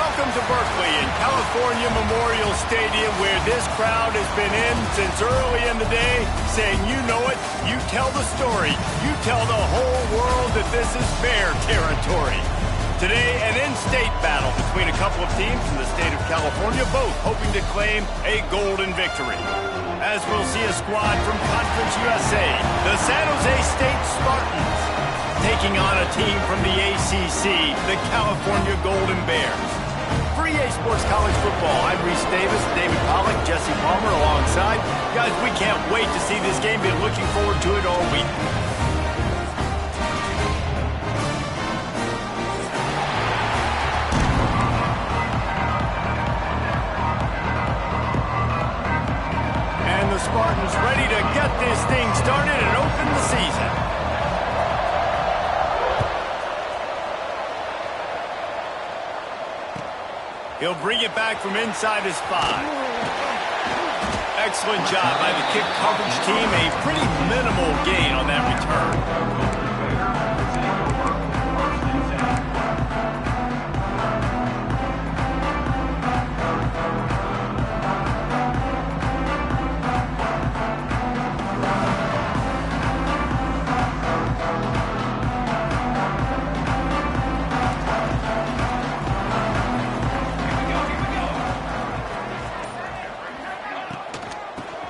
Welcome to Berkeley in California Memorial Stadium, where this crowd has been in since early in the day, saying, you know it, you tell the story, you tell the whole world that this is Bear territory. Today, an in-state battle between a couple of teams in the state of California, both hoping to claim a golden victory. As we'll see a squad from Conference USA, the San Jose State Spartans, taking on a team from the ACC, the California Golden Bears. For EA Sports College Football, I'm Reese Davis, David Pollack, Jesse Palmer alongside. Guys, we can't wait to see this game. Been looking forward to it all week. And the Spartans ready to get this thing started and open the season. He'll bring it back from inside his 5. Excellent job by the kick coverage team. A pretty minimal gain on that return.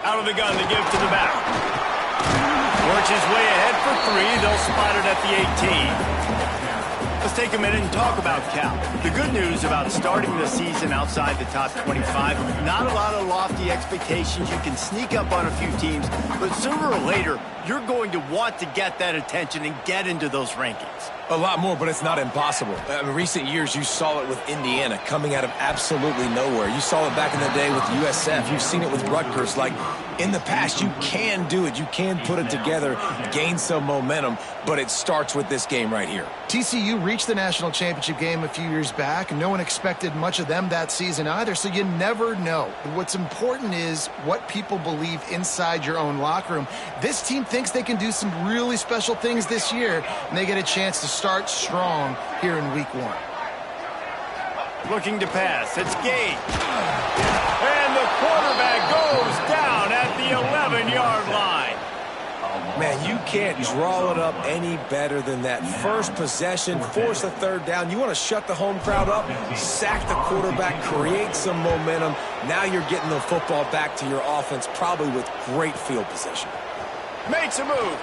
Out of the gun to give to the back. Works his way ahead for 3. They'll spot it at the 18. Let's take a minute and talk about Cal. The good news about starting the season outside the top 25, not a lot of lofty expectations. You can sneak up on a few teams, but sooner or later, you're going to want to get that attention and get into those rankings. A lot more, but it's not impossible. In recent years, you saw it with Indiana coming out of absolutely nowhere. You saw it back in the day with USF. You've seen it with Rutgers. Like, in the past, you can do it. You can put it together, gain some momentum, but it starts with this game right here. TCU reached the national championship game a few years back, and no one expected much of them that season either, so you never know. What's important is what people believe inside your own locker room. This team thinks they can do some really special things this year, and they get a chance to start strong here in week 1. Looking to pass. It's Gage. And the quarterback goes down at the 11-yard line. Man, you can't draw it up any better than that. First possession, force a third down. You want to shut the home crowd up, sack the quarterback, create some momentum. Now you're getting the football back to your offense, probably with great field position. Makes a move.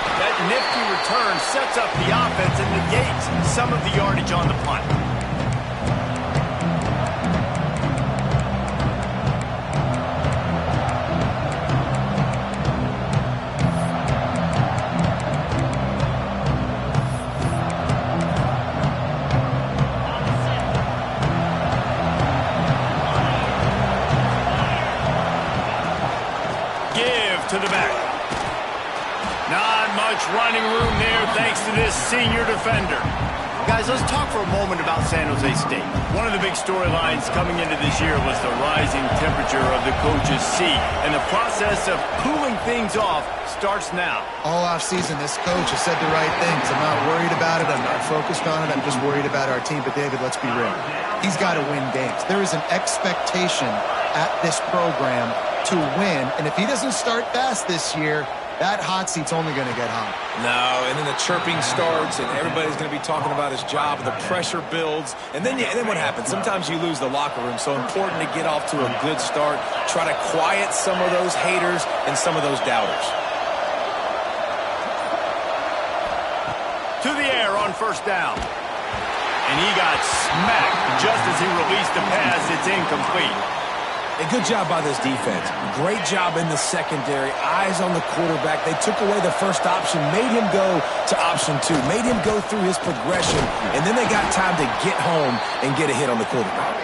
That nifty return sets up the offense and negates some of the yardage on the punt. Give to the back. Not much running room there thanks to this senior defender. Guys, let's talk for a moment about San Jose State. One of the big storylines coming into this year was the rising temperature of the coach's seat, and the process of cooling things off starts now. All offseason, this coach has said the right things. I'm not worried about it. I'm not focused on it. I'm just worried about our team. But, David, let's be real. He's got to win games. There is an expectation at this program to win, and if he doesn't start fast this year, that hot seat's only going to get hot. No, and then the chirping starts, and everybody's going to be talking about his job, and the pressure builds, and then what happens? Sometimes you lose the locker room, so important to get off to a good start, try to quiet some of those haters and some of those doubters. To the air on first down. And he got smacked just as he released the pass. It's incomplete. A good job by this defense. Great job in the secondary. Eyes on the quarterback. They took away the first option, made him go to option 2, made him go through his progression, and then they got time to get home and get a hit on the quarterback.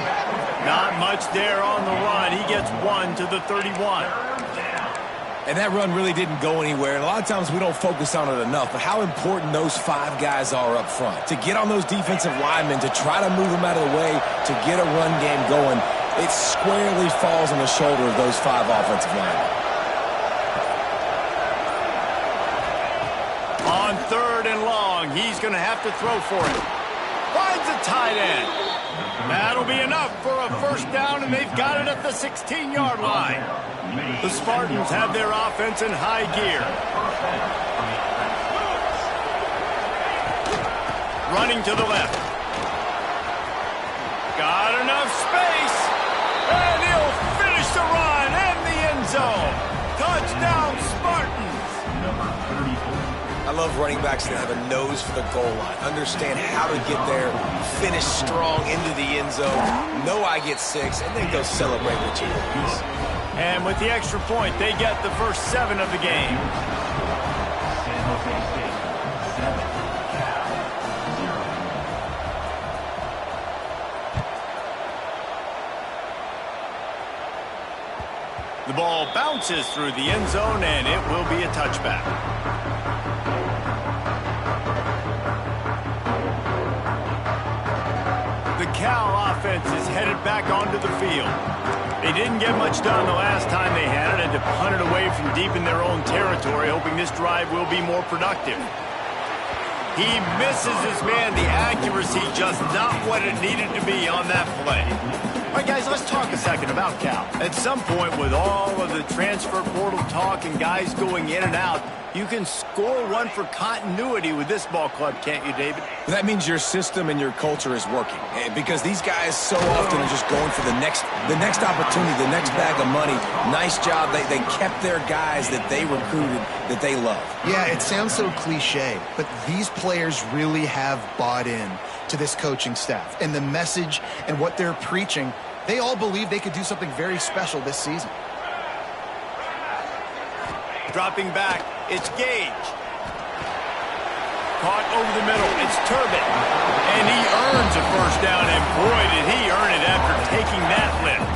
Not much there on the run. He gets 1 to the 31. And that run really didn't go anywhere. And a lot of times we don't focus on it enough, but how important those 5 guys are up front. To get on those defensive linemen, to try to move them out of the way, to get a run game going, it squarely falls on the shoulder of those 5 offensive linemen. On 3rd and long, he's going to have to throw for it. Finds finds a tight end. That'll be enough for a first down, and they've got it at the 16-yard line. The Spartans have their offense in high gear. Running to the left. Got enough space. And he'll finish the run in the end zone. Touchdown, Spartans. I love running backs that have a nose for the goal line. Understand how to get there, finish strong into the end zone, know I get 6, and then go celebrate with your boys. And with the extra point, they get the first 7 of the game. The ball bounces through the end zone, and it will be a touchback. The Cal offense is headed back onto the field. They didn't get much done the last time they had it, and to punt it away from deep in their own territory, hoping this drive will be more productive. He misses his man. The accuracy just not what it needed to be on that play. All right, guys, let's talk a second about Cal. At some point, with all of the transfer portal talk and guys going in and out, you can score one for continuity with this ball club, can't you, David? That means your system and your culture is working, because these guys so often are just going for the next opportunity, the next bag of money. Nice job. They kept their guys that they recruited, that they love. Yeah, it sounds so cliche, but these players really have bought in to this coaching staff and the message and what they're preaching. They all believe they could do something very special this season. Dropping back, it's Gage. Caught over the middle, it's Turbin. And he earns a first down, and boy, did he earn it after taking that lift.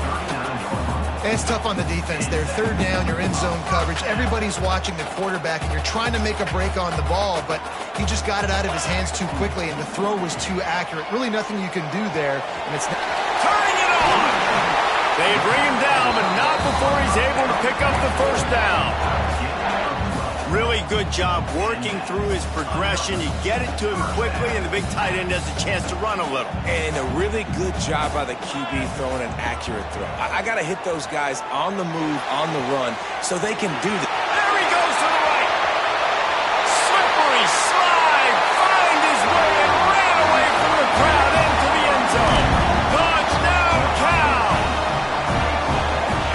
And it's tough on the defense there. Third down, you're in zone coverage. Everybody's watching the quarterback, and you're trying to make a break on the ball, but he just got it out of his hands too quickly, and the throw was too accurate. Really nothing you can do there, and it's turning it on. They bring him down, but not before he's able to pick up the first down. Really good job working through his progression. You get it to him quickly, and the big tight end has a chance to run a little. And a really good job by the QB throwing an accurate throw. I got to hit those guys on the move, on the run, so they can do that. There he goes to the right. Slippery slide, find his way, and ran away from the crowd into the end zone. Touchdown, Cal!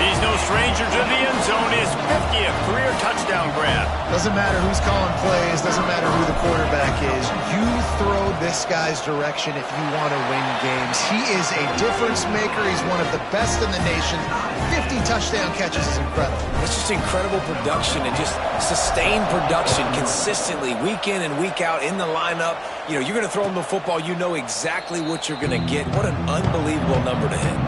He's no stranger to the end zone. His 50th career touchdown grab. Doesn't matter who's calling plays, doesn't matter who the quarterback is. You throw this guy's direction if you want to win games. He is a difference maker. He's one of the best in the nation. 50 touchdown catches is incredible. It's just incredible production and just sustained production consistently week in and week out in the lineup. You know, you're going to throw him the football, you know exactly what you're going to get. What an unbelievable number to hit.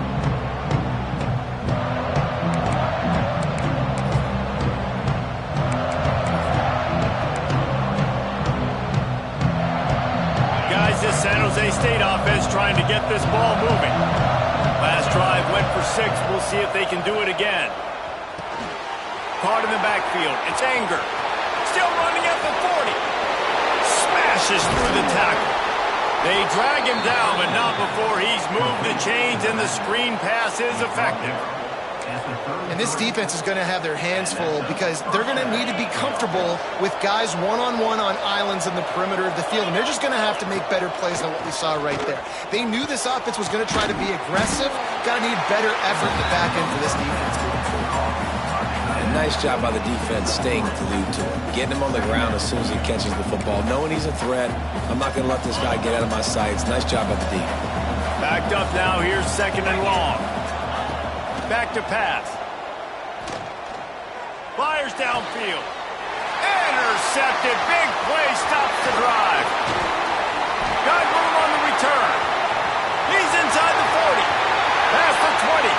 This San Jose State offense trying to get this ball moving. Last drive went for 6. We'll see if they can do it again. Caught in the backfield. It's Anger. Still running at the 40. Smashes through the tackle. They drag him down, but not before he's moved the chains, and the screen pass is effective. And this defense is going to have their hands full because they're going to need to be comfortable with guys one-on-one on islands in the perimeter of the field. And they're just going to have to make better plays than what we saw right there. They knew this offense was going to try to be aggressive. Got to need better effort in the back end for this defense moving forward. And nice job by the defense staying glued to him. Getting him on the ground as soon as he catches the football. Knowing he's a threat, I'm not going to let this guy get out of my sights. Nice job by the defense. Backed up now. Here's 2nd and long. Back to pass. Fires downfield. Intercepted. Big play stops the drive. Got room on the return. He's inside the 40. Past the 20.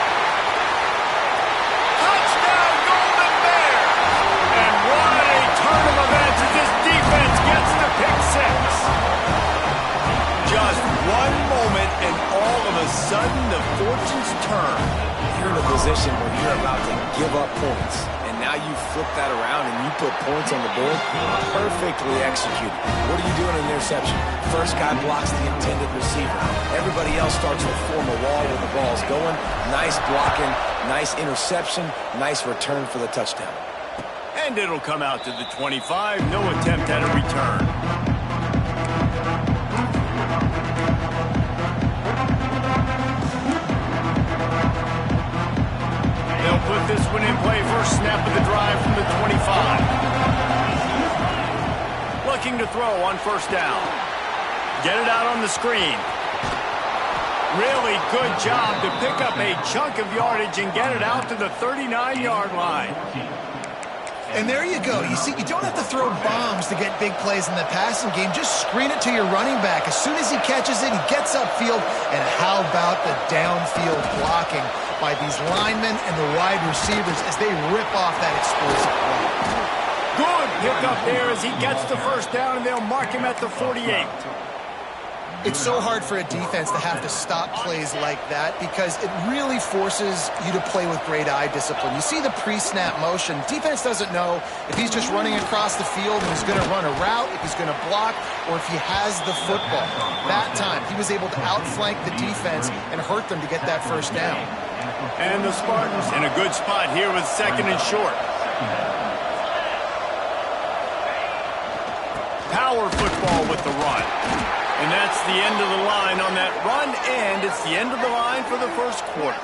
Touchdown, Golden Bears. And what a turn of events as this defense gets the pick 6. Just one moment and all of a sudden the fortunes turn. You're in a position where you're about to give up points, and now you flip that around and you put points on the board, perfectly executed. What do you do in an interception? First guy blocks the intended receiver. Everybody else starts to form a wall where the ball's going. Nice blocking, nice interception, nice return for the touchdown. And it'll come out to the 25. No attempt at a return. They'll put this one in play. First snap of the drive from the 25. Looking to throw on first down. Get it out on the screen. Really good job to pick up a chunk of yardage and get it out to the 39-yard line. And there you go. You see, you don't have to throw bombs to get big plays in the passing game. Just screen it to your running back. As soon as he catches it, he gets upfield. And how about the downfield blocking by these linemen and the wide receivers as they rip off that explosive play. Good pick up there as he gets the first down, and they'll mark him at the 48. It's so hard for a defense to have to stop plays like that because it really forces you to play with great eye discipline. You see the pre-snap motion. Defense doesn't know if he's just running across the field and he's going to run a route, if he's going to block, or if he has the football. That time, he was able to outflank the defense and hurt them to get that first down. And the Spartans in a good spot here with second and short. Power football with the run. And that's the end of the line on that run, and it's the end of the line for the first quarter.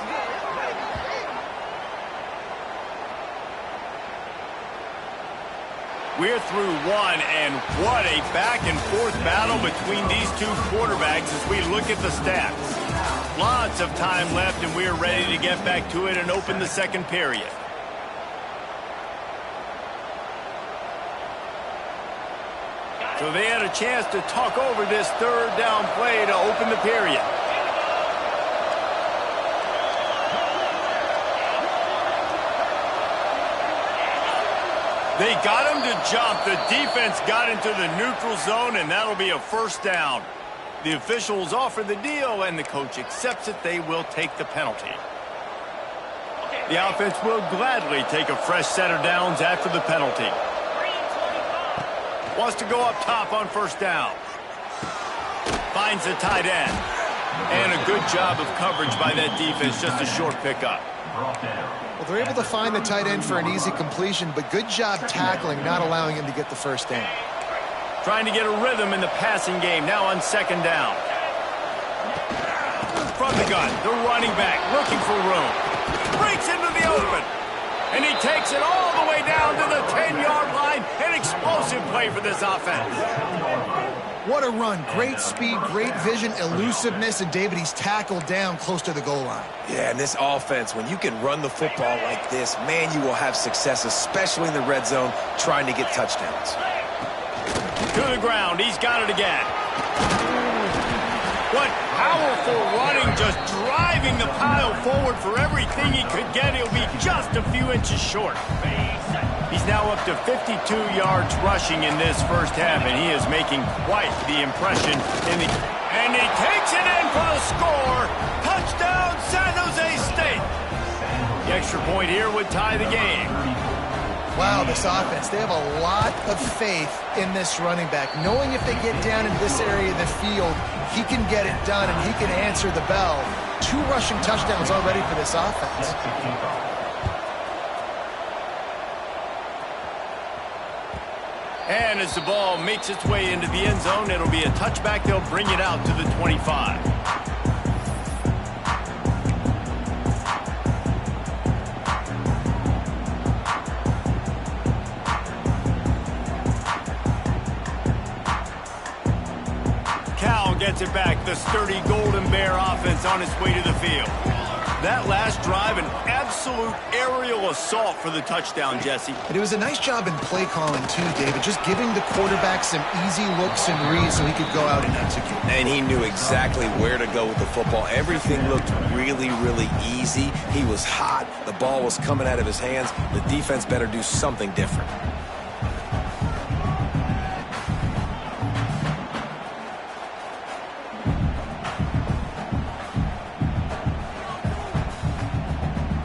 We're through one, and what a back-and-forth battle between these two quarterbacks as we look at the stats. Lots of time left, and we're ready to get back to it and open the second period. So they had a chance to talk over this third down play to open the period. They got him to jump. The defense got into the neutral zone, and that'll be a first down. The officials offer the deal, and the coach accepts it. They will take the penalty. The offense will gladly take a fresh set of downs after the penalty. Wants to go up top on first down. Finds the tight end. And a good job of coverage by that defense, just a short pickup. Well, they're able to find the tight end for an easy completion, but good job tackling, not allowing him to get the first down. Trying to get a rhythm in the passing game, now on second down. From the gun, the running back looking for room. Breaks into the open. And he takes it all the way down to the 10-yard line. An explosive play for this offense. What a run. Great speed, great vision, elusiveness, and David, he's tackled down close to the goal line. Yeah, and this offense, when you can run the football like this, man, you will have success, especially in the red zone, trying to get touchdowns. To the ground. He's got it again. What powerful running, just driving the pile forward for everything he could get. He'll be just a few inches short. He's now up to 52 yards rushing in this first half, and he is making quite the impression. And he takes it in for the score. Touchdown, San Jose State. The extra point here would tie the game. Wow, this offense, they have a lot of faith in this running back, knowing if they get down into this area of the field, he can get it done and he can answer the bell. 2 rushing touchdowns already for this offense. And as the ball makes its way into the end zone, it'll be a touchback. They'll bring it out to the 25. Cal gets it back. The sturdy Golden Bear offense on its way to the field. That last drive, an absolute aerial assault for the touchdown, Jesse. But it was a nice job in play calling, too, David, just giving the quarterback some easy looks and reads so he could go out and execute. And he knew exactly where to go with the football. Everything looked really, really easy. He was hot. The ball was coming out of his hands. The defense better do something different.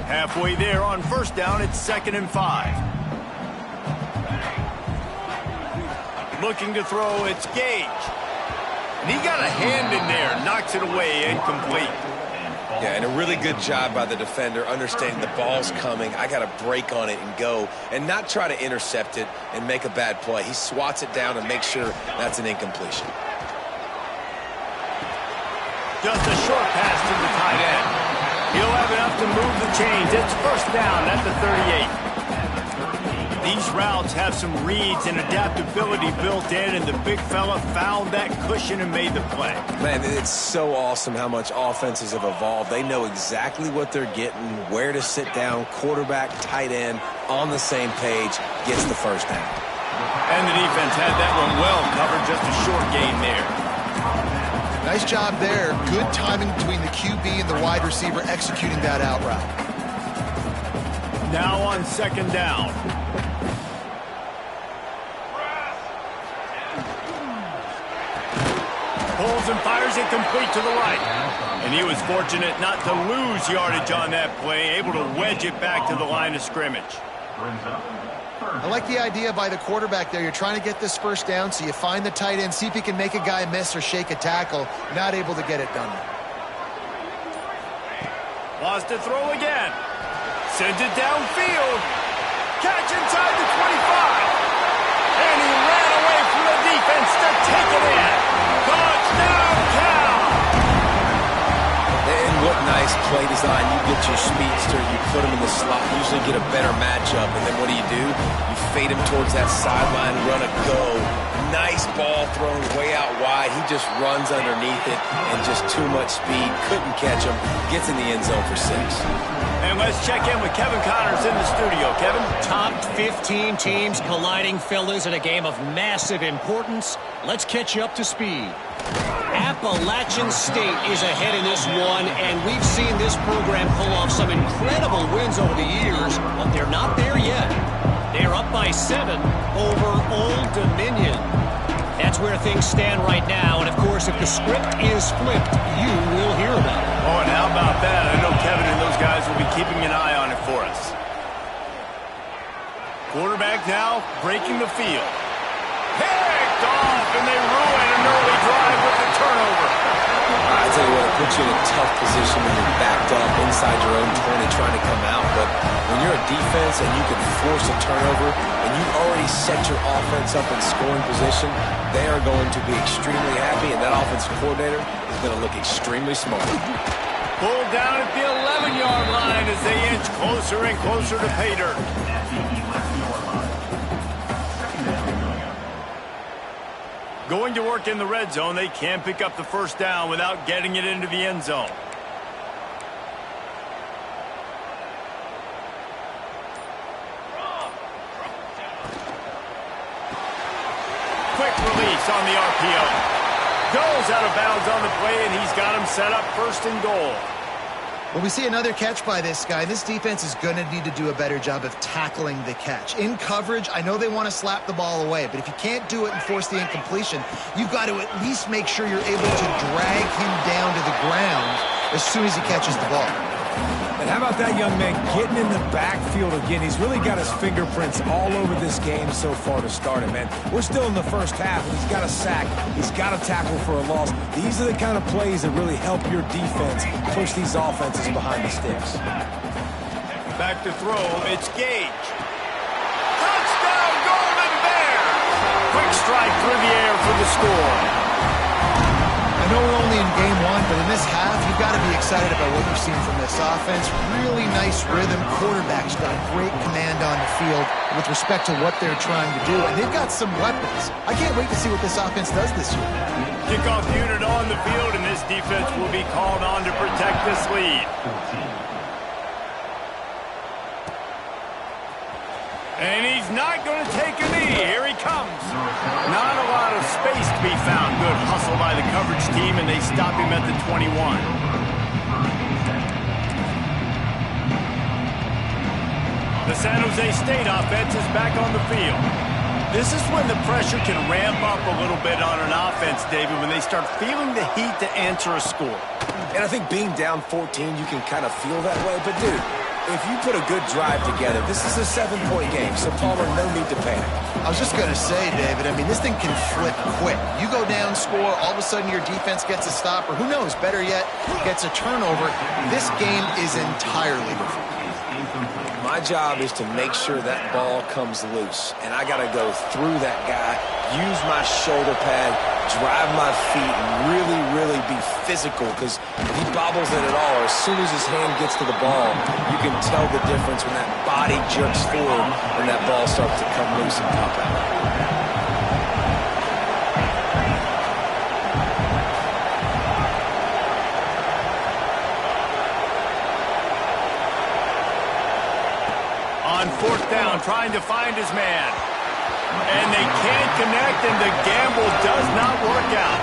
Halfway there on first down, it's 2nd and 5. Looking to throw, it's Gage. And he got a hand in there, knocks it away, incomplete. Yeah, and a really good job by the defender, understanding the ball's coming. I got to break on it and go, and not try to intercept it and make a bad play. He swats it down and makes sure that's an incompletion. Just a short pass to the tight end. He'll have enough to move the chains. It's first down at the 38. These routes have some reads and adaptability built in, and the big fella found that cushion and made the play. Man, it's so awesome how much offenses have evolved. They know exactly what they're getting, where to sit down, quarterback, tight end, on the same page, gets the first down. And the defense had that one well covered, just a short gain there. Nice job there. Good timing between the QB and the wide receiver executing that out route. Now on second down. Pulls and fires it complete to the right. And he was fortunate not to lose yardage on that play, able to wedge it back to the line of scrimmage. I like the idea by the quarterback there. You're trying to get this first down, so you find the tight end, see if he can make a guy miss or shake a tackle. Not able to get it done. Lost to throw again. Sends it downfield. Catch inside the 25. And he ran away from the defense to take it in. Touchdown, Cal! And what nice play design. You get your speedster, you put him in the slot, usually get a better matchup, and then what do? You fade him towards that sideline, run a go. Nice ball thrown way out wide. He just runs underneath it, and just too much speed. Couldn't catch him. Gets in the end zone for 6. And let's check in with Kevin Connors in the studio. Kevin? Top 15 teams colliding, fellas, in a game of massive importance. Let's catch you up to speed. Appalachian State is ahead in this one, and we've seen this program pull off some incredible wins over the years, but they're not there yet. They're up by 7 over Old Dominion. That's where things stand right now, and of course, if the script is flipped, you will hear about it. Oh, and how about that? I know Kevin and those guys will be keeping an eye on it for us. Quarterback now breaking the field. Picked off, and they ruin an early drive with the turnover. I tell you what, it puts you in a tough position when you're backed up inside your own 20 trying to come out. But when you're a defense and you can force a turnover and you've already set your offense up in scoring position, they are going to be extremely happy, and that offensive coordinator is going to look extremely smart. Pulled down at the 11-yard line as they inch closer and closer to pay dirt. Going to work in the red zone, they can pick up the first down without getting it into the end zone. Quick release on the RPO. Goes out of bounds on the play, and he's got him set up first and goal. Well, we see another catch by this guy. This defense is going to need to do a better job of tackling the catch. In coverage, I know they want to slap the ball away, but if you can't do it and force the incompletion, you've got to at least make sure you're able to drag him down to the ground as soon as he catches the ball. And how about that young man getting in the backfield again? He's really got his fingerprints all over this game so far to start it, man. We're still in the first half, and he's got a sack. He's got a tackle for a loss. These are the kind of plays that really help your defense push these offenses behind the sticks. Back to throw, it's Gage. Touchdown, Golden Bears! Quick strike through the air for the score. I know we're only in game 1, but in this half, you've got to be excited about what you've seen from this offense. Really nice rhythm. Quarterback's got great command on the field with respect to what they're trying to do, and they've got some weapons. I can't wait to see what this offense does this year. Kickoff unit on the field, and this defense will be called on to protect this lead. And he's not going to take a knee. Here he comes. Not a lot of space to be found. Good hustle by the coverage team, and they stop him at the 21. The San Jose State offense is back on the field. This is when the pressure can ramp up a little bit on an offense, David, when they start feeling the heat to answer a score. And I think being down 14, you can kind of feel that way. But, dude, if you put a good drive together, this is a 7-point game, so Palmer, no need to panic. I was just going to say, David, I mean, this thing can flip quick. You go down, score, all of a sudden your defense gets a stop, or who knows, better yet, gets a turnover. This game is entirely different. My job is to make sure that ball comes loose, and I got to go through that guy, use my shoulder pad, drive my feet, and really, really be physical, because if he bobbles it at all, or as soon as his hand gets to the ball, you can tell the difference when that body jerks forward and that ball starts to come loose and pop out. On fourth down, trying to find his man. And they can't connect, and the gamble does not work out.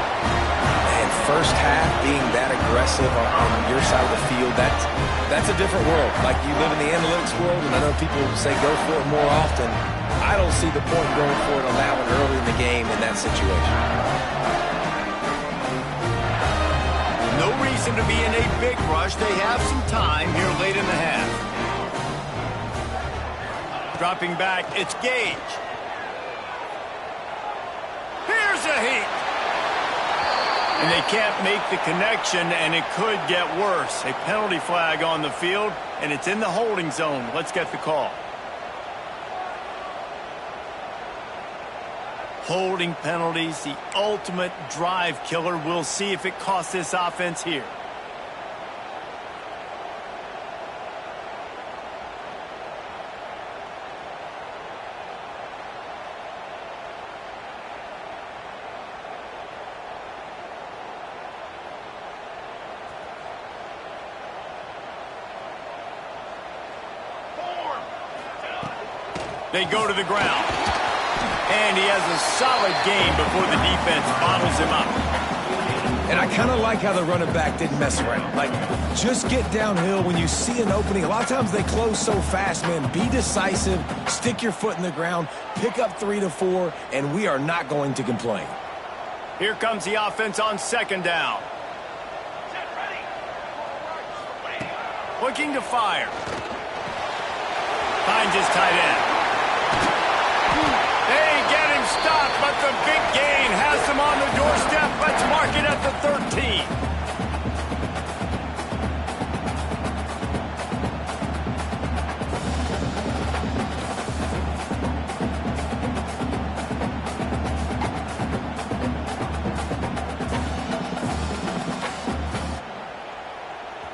And first half being that aggressive on your side of the field, that's a different world. Like, you live in the analytics world, and I know people say go for it more often. I don't see the point going for it allowing early in the game in that situation. No reason to be in a big rush. They have some time here late in the half. Dropping back, it's Gage. Here's a heat. And they can't make the connection, and it could get worse. A penalty flag on the field, and it's in the holding zone. Let's get the call. Holding penalties, the ultimate drive killer. We'll see if it costs this offense here. They go to the ground. And he has a solid game before the defense bottles him up. And I kind of like how the running back didn't mess around. Like, just get downhill when you see an opening. A lot of times they close so fast, man. Be decisive, stick your foot in the ground, pick up 3 to 4, and we are not going to complain. Here comes the offense on second down. Looking to fire. Finds his tight end. They get him stopped, but the big gain has him on the doorstep. Let's mark it at the 13.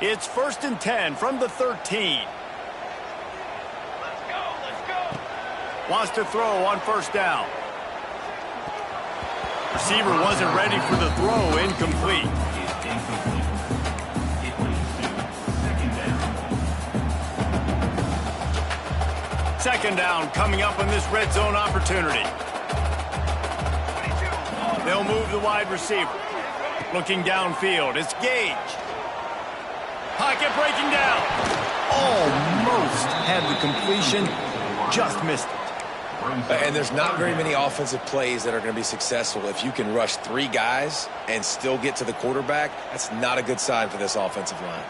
It's 1st and 10 from the 13. Wants to throw on first down. Receiver wasn't ready for the throw. Incomplete. Second down coming up on this red zone opportunity. They'll move the wide receiver. Looking downfield. It's Gage. Pocket breaking down. Almost had the completion. Just missed it. And there's not very many offensive plays that are going to be successful. If you can rush 3 guys and still get to the quarterback, that's not a good sign for this offensive line.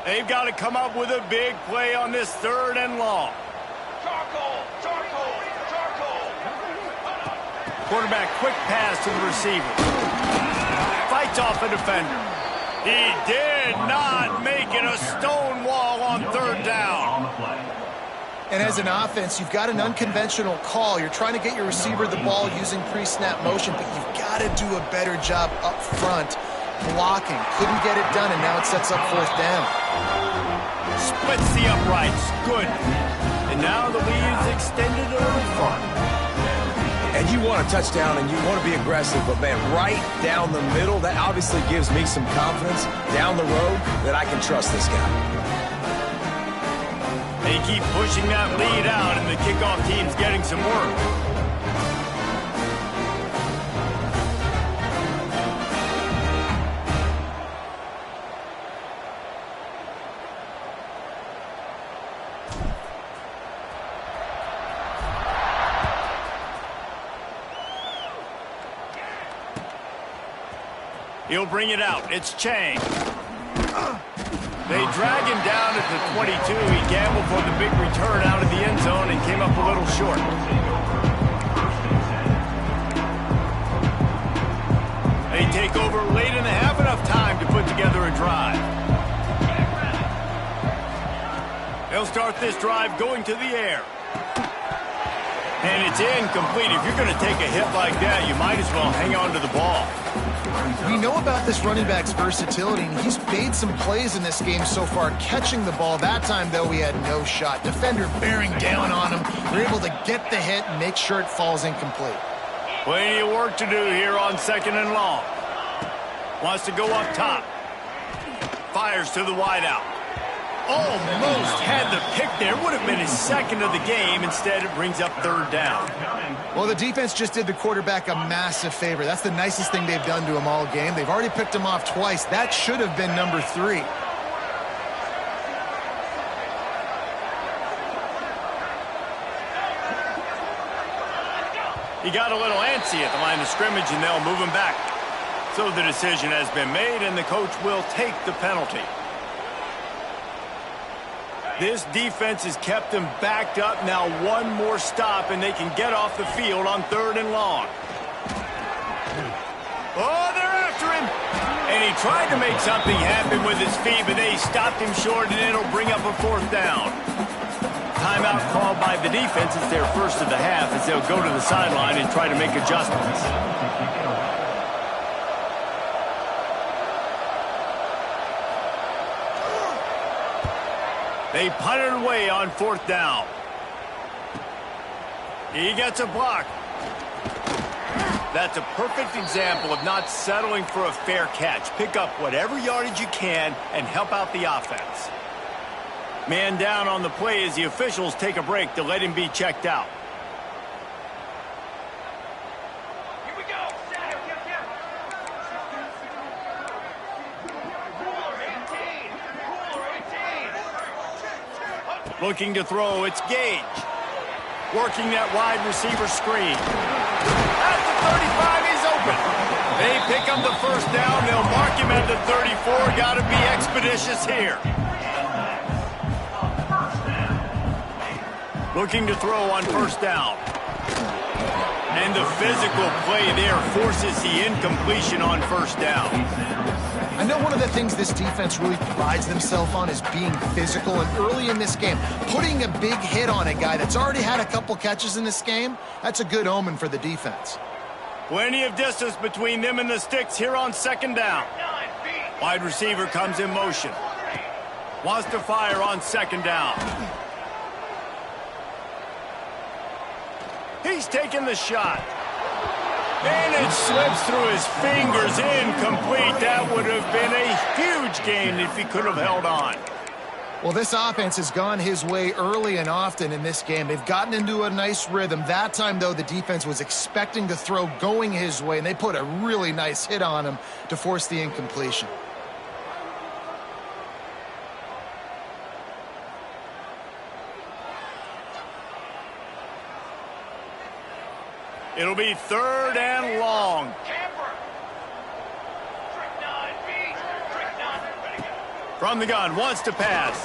They've got to come up with a big play on this 3rd and long. Quarterback, quick pass to the receiver. Fights off a defender. He did not make it a stone wall on 3rd down. And as an offense, you've got an unconventional call. You're trying to get your receiver the ball using pre-snap motion, but you've got to do a better job up front blocking. Couldn't get it done, and now it sets up 4th down. Splits the uprights. Good. And now the lead is extended a little further. And you want a touchdown and you want to be aggressive, but, man, right down the middle, that obviously gives me some confidence down the road that I can trust this guy. They keep pushing that lead out, and the kickoff team's getting some work. He'll bring it out. It's Chang. They drag him down at the 22. He gambled for the big return out of the end zone and came up a little short. They take over late in the half, enough time to put together a drive. They'll start this drive going to the air. And it's incomplete. If you're going to take a hit like that, you might as well hang on to the ball. We know about this running back's versatility, and he's made some plays in this game so far, catching the ball. That time, though, he had no shot. Defender bearing down on him. They're able to get the hit and make sure it falls incomplete. Plenty of work to do here on 2nd and long. Wants to go up top. Fires to the wideout. Almost had the pick there. Would have been his second of the game. Instead, it brings up 3rd down. Well, the defense just did the quarterback a massive favor. That's the nicest thing they've done to him all game. They've already picked him off twice. That should have been number 3. He got a little antsy at the line of scrimmage, and they'll move him back. So the decision has been made, and the coach will take the penalty. This defense has kept them backed up. Now one more stop, and they can get off the field on 3rd and long. Oh, they're after him. And he tried to make something happen with his feet, but they stopped him short, and it'll bring up a 4th down. Timeout called by the defense. It's their first of the half as they'll go to the sideline and try to make adjustments. They punt it away on 4th down. He gets a block. That's a perfect example of not settling for a fair catch. Pick up whatever yardage you can and help out the offense. Man down on the play as the officials take a break to let him be checked out. Here we go. Looking to throw, it's Gage. Working that wide receiver screen. At the 35, he's open. They pick up the 1st down. They'll mark him at the 34. Got to be expeditious here. Looking to throw on 1st down. And the physical play there forces the incompletion on 1st down. I know one of the things this defense really prides themselves on is being physical, and early in this game, putting a big hit on a guy that's already had a couple catches in this game, that's a good omen for the defense. Plenty of distance between them and the sticks here on 2nd down. Wide receiver comes in motion. Wants to fire on 2nd down. He's taking the shot. And it slips through his fingers, incomplete. That would have been a huge gain if he could have held on. Well, this offense has gone his way early and often in this game. They've gotten into a nice rhythm. That time, though, the defense was expecting to throw going his way, and they put a really nice hit on him to force the incompletion. It'll be 3rd and long. From the gun, wants to pass.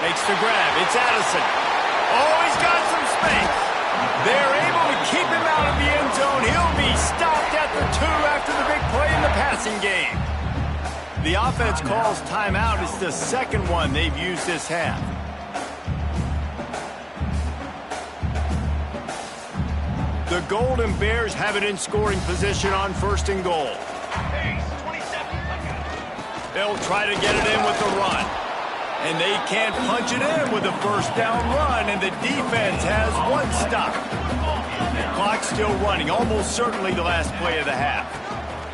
Makes the grab. It's Addison. Oh, he's got some space. They're able to keep him out of the end zone. He'll be stopped at the 2 after the big play in the passing game. The offense calls timeout. It's the 2nd one they've used this half. The Golden Bears have it in scoring position on 1st and goal. They'll try to get it in with the run. And they can't punch it in with a 1st down run, and the defense has one stop. Clock still running, almost certainly the last play of the half.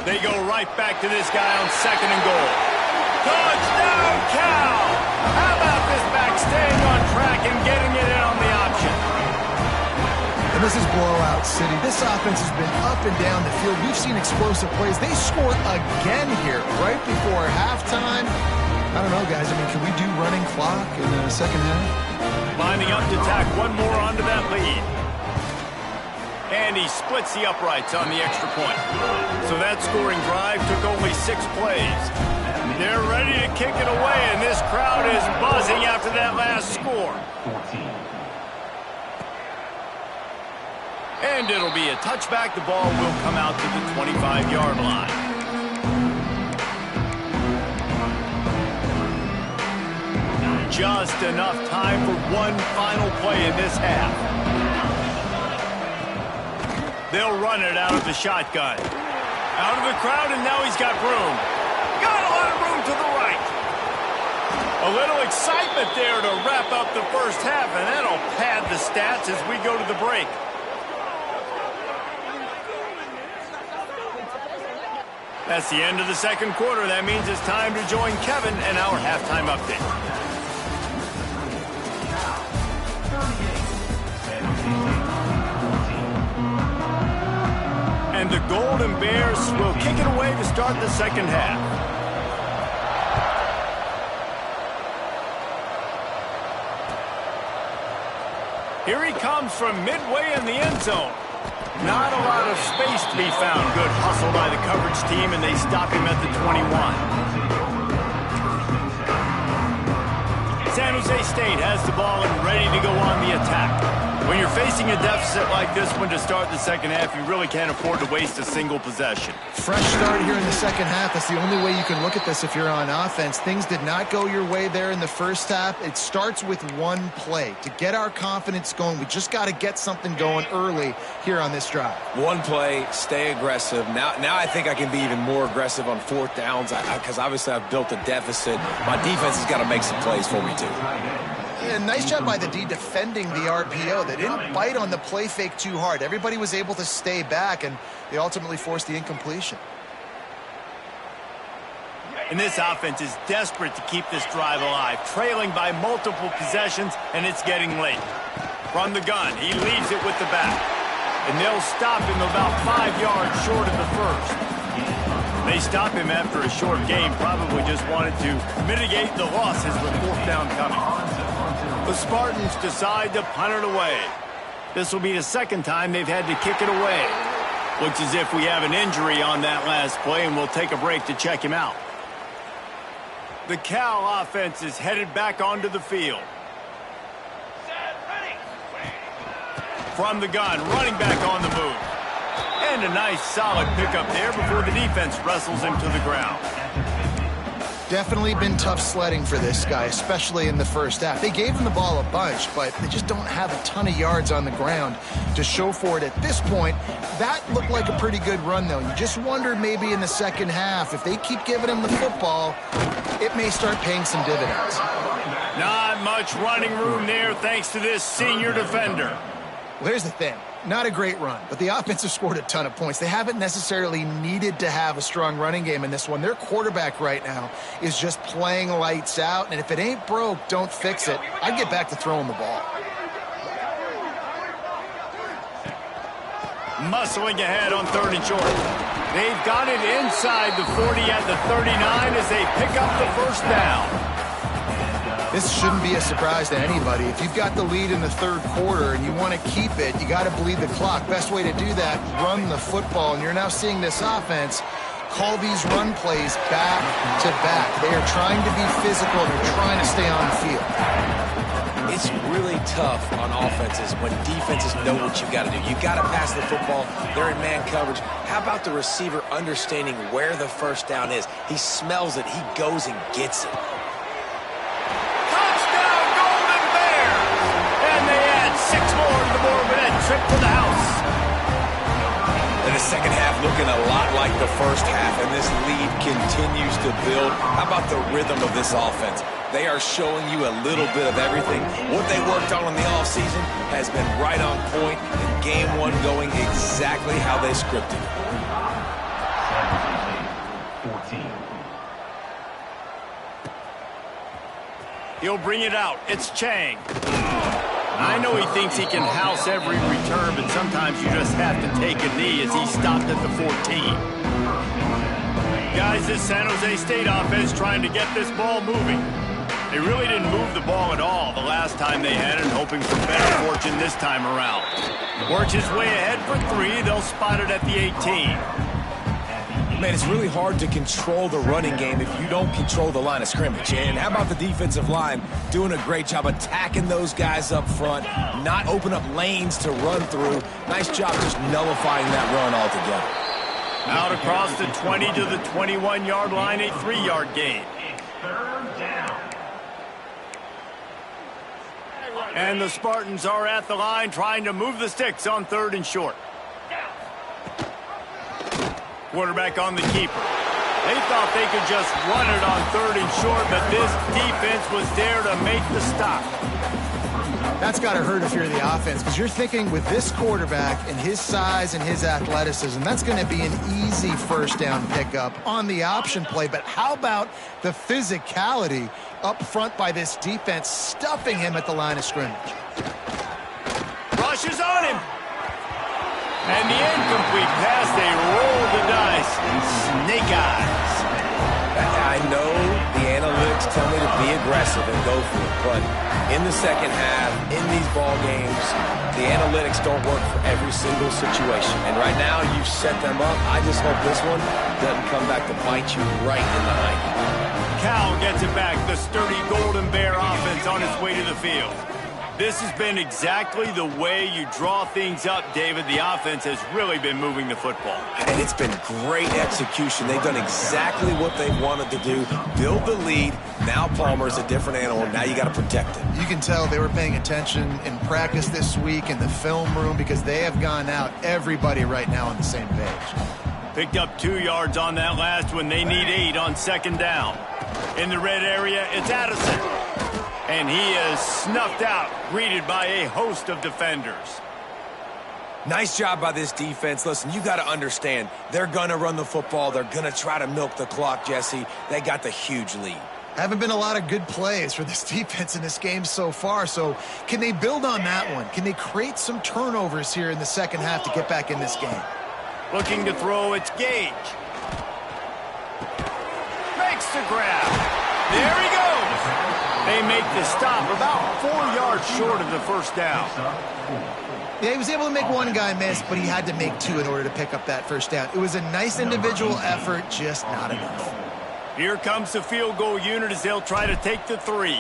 They go right back to this guy on 2nd and goal. Touchdown, Cal! How about this back staying on track and getting it in on the option? And this is blowout city. This offense has been up and down the field. We've seen explosive plays. They score again here right before halftime. I don't know, guys. I mean, can we do running clock in the 2nd half? Lining up to tack one more onto that lead. And he splits the uprights on the extra point. So that scoring drive took only 6 plays. They're ready to kick it away, and this crowd is buzzing after that last score. And it'll be a touchback. The ball will come out to the 25-yard line. Just enough time for one final play in this half. They'll run it out of the shotgun. Out of the crowd, and now he's got room. Got a lot of room to the right. A little excitement there to wrap up the first half, and that'll pad the stats as we go to the break. That's the end of the second quarter. That means it's time to join Kevin and our halftime update. And the Golden Bears will kick it away to start the second half. Here he comes from midway in the end zone. Not a lot of space to be found. Good hustle by the coverage team, and they stop him at the 21. San Jose State has the ball and ready to go on the attack. When you're facing a deficit like this one to start the second half, you really can't afford to waste a single possession. Fresh start here in the second half. That's the only way you can look at this if you're on offense. Things did not go your way there in the first half. It starts with one play. To get our confidence going, we just got to get something going early here on this drive. One play, stay aggressive. Now I think I can be even more aggressive on 4th downs because obviously I've built a deficit. My defense has got to make some plays for me too. And nice job by the D defending the RPO. They didn't bite on the play fake too hard. Everybody was able to stay back, and they ultimately forced the incompletion. And this offense is desperate to keep this drive alive, trailing by multiple possessions, and it's getting late. From the gun, he leaves it with the back. And they'll stop him about 5 yards short of the first. They stop him after a short game, probably just wanted to mitigate the losses with 4th down coming. The Spartans decide to punt it away. This will be the second time they've had to kick it away. Looks as if we have an injury on that last play, and we'll take a break to check him out. The Cal offense is headed back onto the field. From the gun, running back on the move. And a nice solid pickup there before the defense wrestles him to the ground. Definitely been tough sledding for this guy, especially in the first half. They gave him the ball a bunch, but they just don't have a ton of yards on the ground to show for it at this point. That looked like a pretty good run, though. You just wondered maybe in the second half, if they keep giving him the football, it may start paying some dividends. Not much running room there thanks to this senior defender. Well, here's the thing. Not a great run, but the offense has scored a ton of points. They haven't necessarily needed to have a strong running game in this one. Their quarterback right now is just playing lights out, and if it ain't broke, don't fix it. I'd get back to throwing the ball. Muscling ahead on 3rd and short. They've got it inside the 40 at the 39 as they pick up the first down. This shouldn't be a surprise to anybody. If you've got the lead in the 3rd quarter and you want to keep it, you got to bleed the clock. Best way to do that, run the football. And you're now seeing this offense call these run plays back to back. They are trying to be physical. They're trying to stay on the field. It's really tough on offenses when defenses know what you got to do. You got to pass the football. They're in man coverage. How about the receiver understanding where the first down is? He smells it. He goes and gets it. Trip to the house. And the second half looking a lot like the first half, and this lead continues to build. How about the rhythm of this offense? They are showing you a little bit of everything. What they worked on in the offseason has been right on point, and game one going exactly how they scripted. 14. He'll bring it out. It's Chang. I know he thinks he can house every return, but sometimes you just have to take a knee as he stopped at the 14. Guys, this San Jose State offense trying to get this ball moving. They really didn't move the ball at all the last time they had it, hoping for better fortune this time around. Works his way ahead for 3. They'll spot it at the 18. Man, it's really hard to control the running game if you don't control the line of scrimmage. And how about the defensive line doing a great job attacking those guys up front, not open up lanes to run through. Nice job just nullifying that run altogether. Out across the 20 to the 21-yard line, a 3-yard gain. And the Spartans are at the line trying to move the sticks on 3rd and short. Quarterback on the keeper. They thought they could just run it on 3rd and short, but this defense was there to make the stop. That's got to hurt if you're the offense, because you're thinking with this quarterback and his size and his athleticism, that's going to be an easy first down pickup on the option play. But how about the physicality up front by this defense, stuffing him at the line of scrimmage? Rushes on him. And the incomplete pass, they roll the dice. Snake eyes. I know the analytics tell me to be aggressive and go for it, but in the second half, in these ball games, the analytics don't work for every single situation. And right now, you've set them up. I just hope this one doesn't come back to bite you right in the hind. Cal gets it back. The sturdy Golden Bear offense on its way to the field. This has been exactly the way you draw things up, David. The offense has really been moving the football. And it's been great execution. They've done exactly what they wanted to do. Build the lead. Now Palmer's a different animal. Now you got to protect him. You can tell they were paying attention in practice this week in the film room, because they have gone out, everybody right now on the same page. Picked up 2 yards on that last one. They need 8 on 2nd down. In the red area, it's Addison. And he is snuffed out, greeted by a host of defenders. Nice job by this defense. Listen, you got to understand, they're going to run the football. They're going to try to milk the clock, Jesse. They got the huge lead. Haven't been a lot of good plays for this defense in this game so far, so can they build on that one? Can they create some turnovers here in the second half to get back in this game? Looking to throw, it's Gage. Makes the grab. There he goes. They make the stop about 4 yards short of the first down. Yeah, he was able to make one guy miss, but he had to make 2 in order to pick up that first down. It was a nice individual effort, just not enough. Here comes the field goal unit as they'll try to take the 3.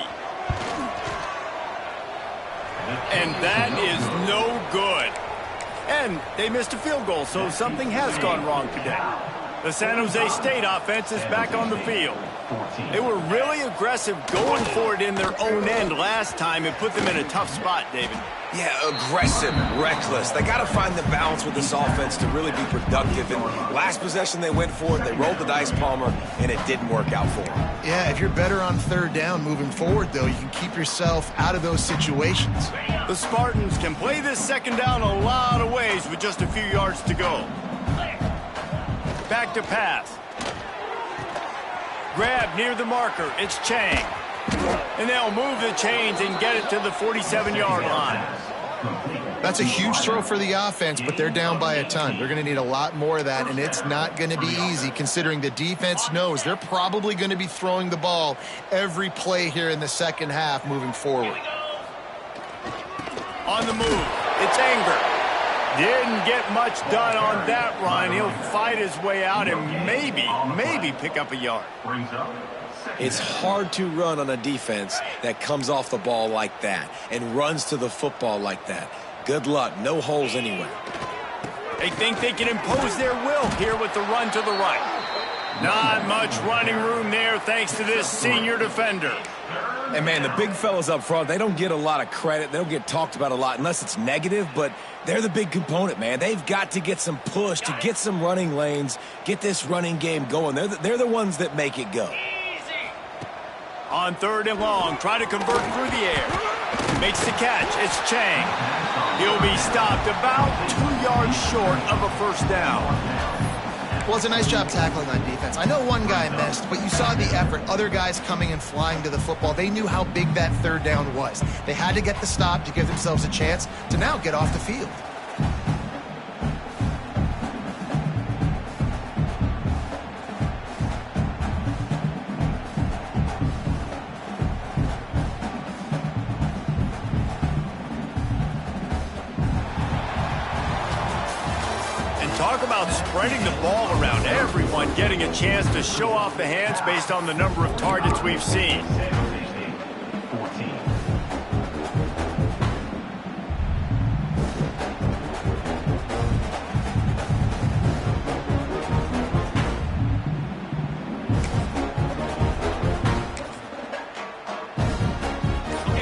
And that is no good. And they missed a field goal, so something has gone wrong today. The San Jose State offense is back on the field. They were really aggressive going for it in their own end last time and put them in a tough spot, David. Yeah, aggressive, reckless. They got to find the balance with this offense to really be productive. And last possession they went for it, they rolled the dice, Palmer, and it didn't work out for them. Yeah, if you're better on 3rd down moving forward, though, you can keep yourself out of those situations. The Spartans can play this 2nd down a lot of ways with just a few yards to go. Back to pass. Grab near the marker. It's Chang. And they'll move the chains and get it to the 47-yard line. That's a huge throw for the offense, but they're down by a ton. They're going to need a lot more of that, and it's not going to be easy considering the defense knows they're probably going to be throwing the ball every play here in the second half moving forward. On the move, it's Anger. Didn't get much done on that run. He'll fight his way out and maybe pick up a yard. It's hard to run on a defense that comes off the ball like that and runs to the football like that. Good luck. No holes anywhere. They think they can impose their will here with the run to the right. Not much running room there thanks to this senior defender. And, man, the big fellas up front, they don't get a lot of credit. They don't get talked about a lot unless it's negative, but they're the big component, man. They've got to get some push, to get some running lanes, get this running game going. They're the ones that make it go. On 3rd and long, try to convert through the air. Makes the catch. It's Chang. He'll be stopped about 2 yards short of a first down. Well, it's a nice job tackling on defense. I know one guy missed, but you saw the effort. Other guys coming and flying to the football. They knew how big that 3rd down was. They had to get the stop to give themselves a chance to now get off the field. Talk about spreading the ball around. Everyone getting a chance to show off the hands based on the number of targets we've seen.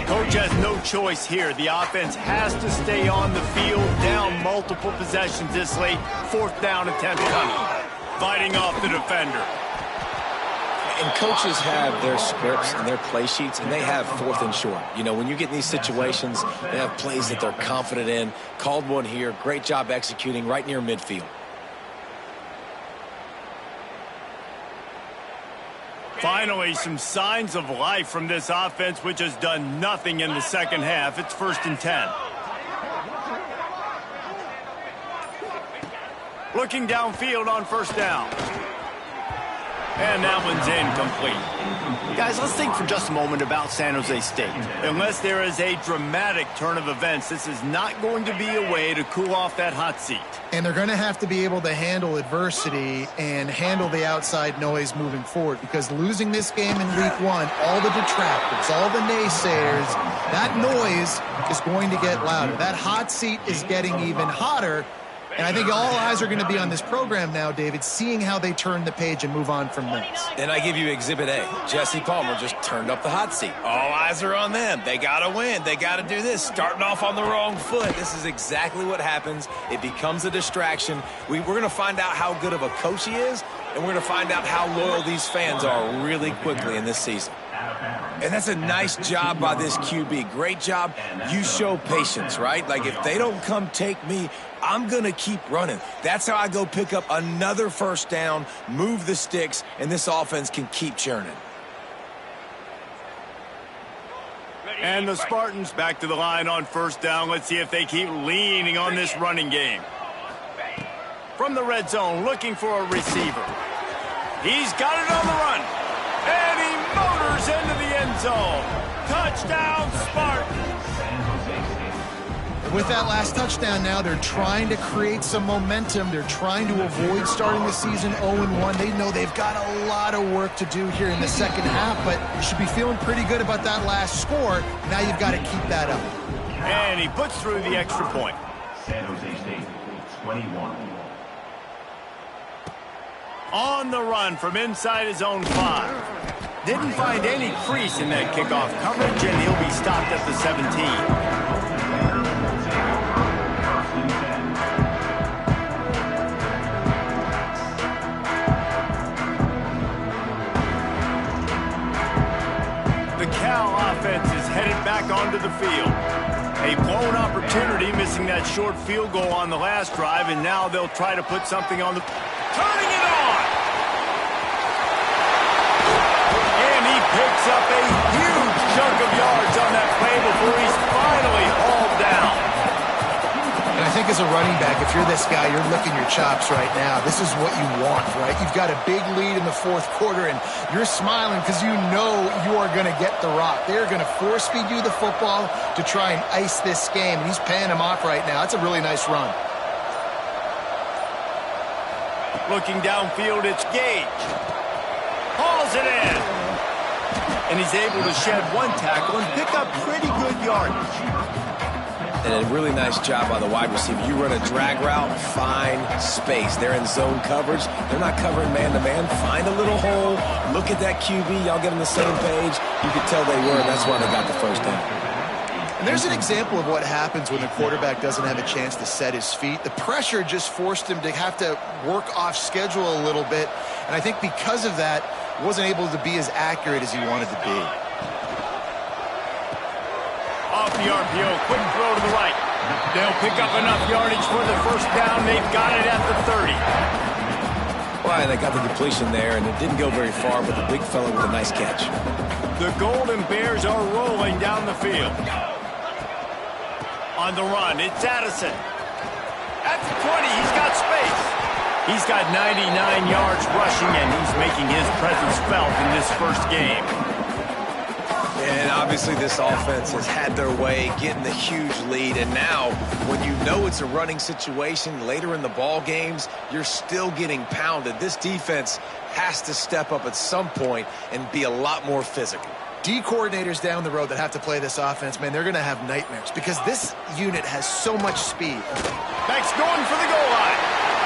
Coach has no choice here. The offense has to stay on the field, down multiple possessions this late. 4th down attempt coming. Fighting off the defender. And coaches have their scripts and their play sheets, and they have 4th and short. You know, when you get in these situations, they have plays that they're confident in. Called one here. Great job executing right near midfield. Finally, some signs of life from this offense, which has done nothing in the second half. It's 1st and 10. Looking downfield on 1st down. And that one's incomplete. Guys, let's think for just a moment about San Jose State. Unless there is a dramatic turn of events, this is not going to be a way to cool off that hot seat. And they're going to have to be able to handle adversity and handle the outside noise moving forward, because losing this game in week 1, all the detractors, all the naysayers, that noise is going to get louder. That hot seat is getting even hotter. And I think all eyes are going to be on this program now, David, seeing how they turn the page and move on from this. And I give you Exhibit A. Jesse Palmer just turned up the hot seat. All eyes are on them. They got to win. They got to do this. Starting off on the wrong foot. This is exactly what happens. It becomes a distraction. We're going to find out how good of a coach he is, and we're going to find out how loyal these fans are really quickly in this season. And that's a nice job by this QB. Great job. You show patience, right? Like, if they don't come take me, I'm going to keep running. That's how I go pick up another 1st down, move the sticks, and this offense can keep churning. And the Spartans back to the line on 1st down. Let's see if they keep leaning on this running game. From the red zone, looking for a receiver. He's got it on the run. And he motors into the end zone. Touchdown, Spartans. With that last touchdown now, they're trying to create some momentum. They're trying to avoid starting the season 0-1. They know they've got a lot of work to do here in the second half, but you should be feeling pretty good about that last score. Now you've got to keep that up. And he puts through the extra point. San Jose State, 21. On the run from inside his own 5. Didn't find any crease in that kickoff coverage, and he'll be stopped at the 17. The Cal offense is headed back onto the field. A blown opportunity, missing that short field goal on the last drive, and now they'll try to put something on the... Turning it on! And he picks up a huge chunk of yards on that play before he's finally hauled down. And I think as a running back, if you're this guy, you're licking your chops right now. This is what you want, right? You've got a big lead in the 4th quarter, and you're smiling because you know you are going to get the rock. They're going to force feed you the football to try and ice this game, and he's paying him off right now. That's a really nice run. Looking downfield, it's Gage. Hauls it in. And he's able to shed 1 tackle and pick up pretty good yardage. And a really nice job by the wide receiver. You run a drag route, find space. They're in zone coverage. They're not covering man-to-man. Find a little hole. Look at that QB. Y'all get on the same page. You could tell they were, and that's why they got the 1st down. And there's an example of what happens when the quarterback doesn't have a chance to set his feet. The pressure just forced him to have to work off schedule a little bit. And I think because of that, wasn't able to be as accurate as he wanted to be. Off the RPO, quick throw to the right. They'll pick up enough yardage for the 1st down. They've got it at the 30. Well, they got the completion there, and it didn't go very far, but the big fella with a nice catch. The Golden Bears are rolling down the field. On the run, it's Addison. At the 20, he's got space. He's got 99 yards rushing, and he's making his presence felt in this first game. And obviously this offense has had their way, getting the huge lead. And now, when you know it's a running situation later in the ball games, you're still getting pounded. This defense has to step up at some point and be a lot more physical. D coordinators down the road that have to play this offense, man, they're going to have nightmares because this unit has so much speed. Beck's going for the goal line.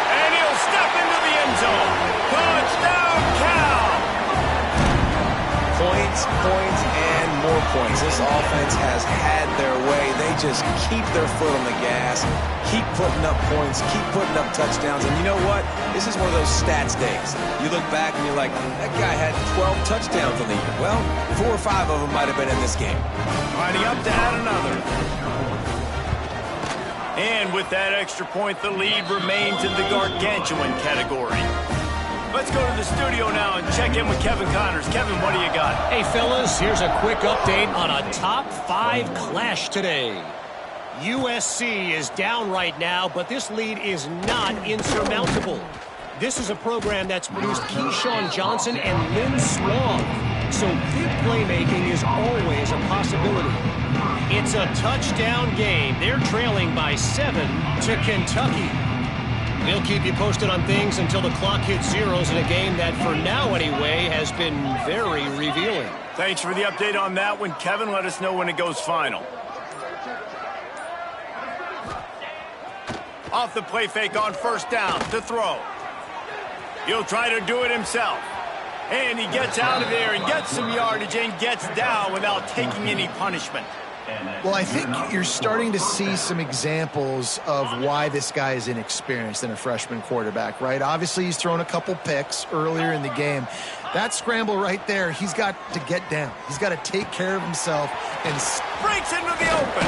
And he'll step into the end zone. Touchdown, Cal! Points, and more points. This offense has had their way. They just keep their foot on the gas, keep putting up points, keep putting up touchdowns. And you know what? This is one of those stats days. You look back and you're like, that guy had 12 touchdowns on the year. Well, 4 or 5 of them might have been in this game. Lining up to add another. And with that extra point, the lead remains in the gargantuan category. Let's go to the studio now and check in with Kevin Connors. Kevin, what do you got? Hey, fellas, here's a quick update on a top 5 clash today. USC is down right now, but this lead is not insurmountable. This is a program that's produced Keyshawn Johnson and Lynn Swan, so big playmaking is always a possibility. It's a touchdown game. They're trailing by 7 to Kentucky. We'll keep you posted on things until the clock hits zeros in a game that, for now anyway, has been very revealing. Thanks for the update on that one, Kevin. Let us know when it goes final. Off the play fake on first down to throw. He'll try to do it himself. And he gets out of there and gets some yardage and gets down without taking any punishment. Well, I think you're starting to see some examples of why this guy is inexperienced in a freshman quarterback, right? Obviously, he's thrown a couple picks earlier in the game. That scramble right there, he's got to get down. He's got to take care of himself and breaks into the open.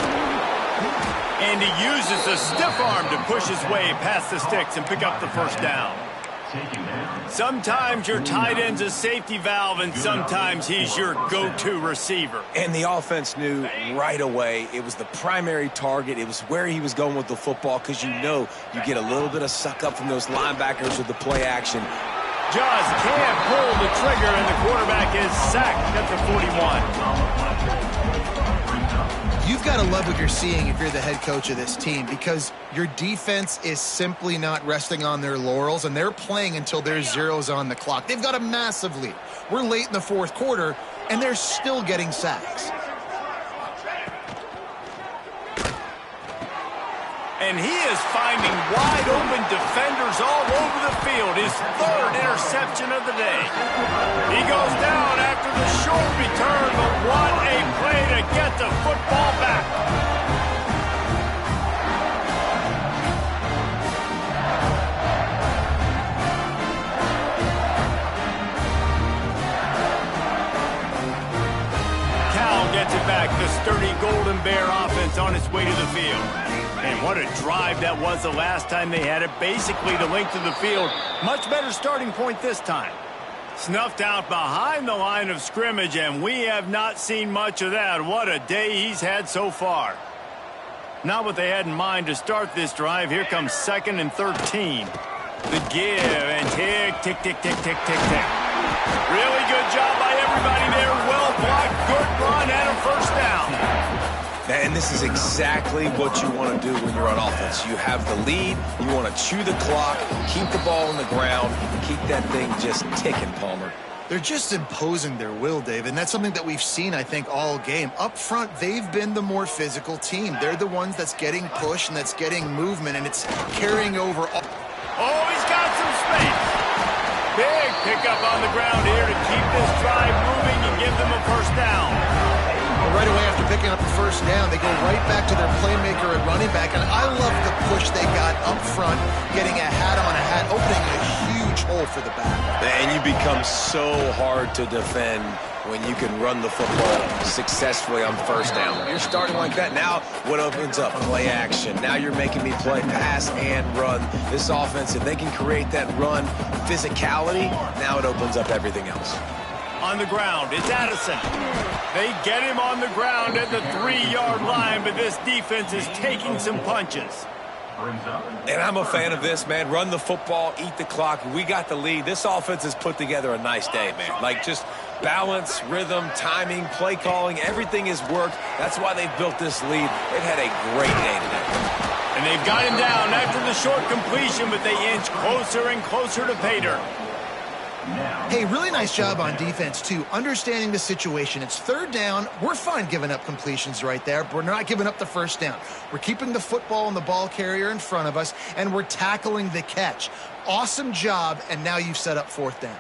And he uses a stiff arm to push his way past the sticks and pick up the first down. Sometimes your tight end's a safety valve, and sometimes he's your go-to receiver. And the offense knew right away it was the primary target. It was where he was going with the football because you know you get a little bit of suck up from those linebackers with the play action. Just can't pull the trigger, and the quarterback is sacked at the 41. You've got to love what you're seeing if you're the head coach of this team because your defense is simply not resting on their laurels, and they're playing until there's zeros on the clock. They've got a massive lead. We're late in the fourth quarter, and they're still getting sacks. And he is finding wide-open defenders all over the field. His 3rd interception of the day. He goes down after the short return, but what a play to get the football back. Cal gets it back. The sturdy Golden Bear offense on its way to the field. And what a drive that was the last time they had it. Basically the length of the field. Much better starting point this time. Snuffed out behind the line of scrimmage, and we have not seen much of that. What a day he's had so far. Not what they had in mind to start this drive. Here comes 2nd and 13. The give and tick, tick, tick, tick, tick, tick, tick. Really good job by everybody there. Well blocked, good run, and a first down. And this is exactly what you want to do when you're on offense. You have the lead, you want to chew the clock, keep the ball on the ground, keep that thing just ticking, Palmer. They're just imposing their will, Dave, and that's something that we've seen, I think, all game. Up front, they've been the more physical team. They're the ones that's getting pushed and that's getting movement, and it's carrying over. Oh, he's got some space. Big pickup on the ground here to keep this drive moving and give them a first down. Right away after picking up the first down, they go right back to their playmaker at running back. And I love the push they got up front, getting a hat on a hat, opening a huge hole for the back. And you become so hard to defend when you can run the football successfully on first down. You're starting like that. Now what opens up? Play action. Now you're making me play pass and run. This offense, if they can create that run physicality, now it opens up everything else. On the ground, it's Addison. They get him on the ground at the 3-yard line, but this defense is taking some punches. And I'm a fan of this, man. Run the football, eat the clock. We got the lead. This offense has put together a nice day, man. Like, just Balance, rhythm, timing, play calling, everything has worked. That's why they've built this lead. They've had a great day today. And they've got him down after the short completion, but they inch closer and closer to pay dirt. Hey, really nice job on defense, too, understanding the situation. It's third down. We're fine giving up completions right there, but we're not giving up the first down. We're keeping the football and the ball carrier in front of us, and we're tackling the catch. Awesome job, and now you've set up fourth down.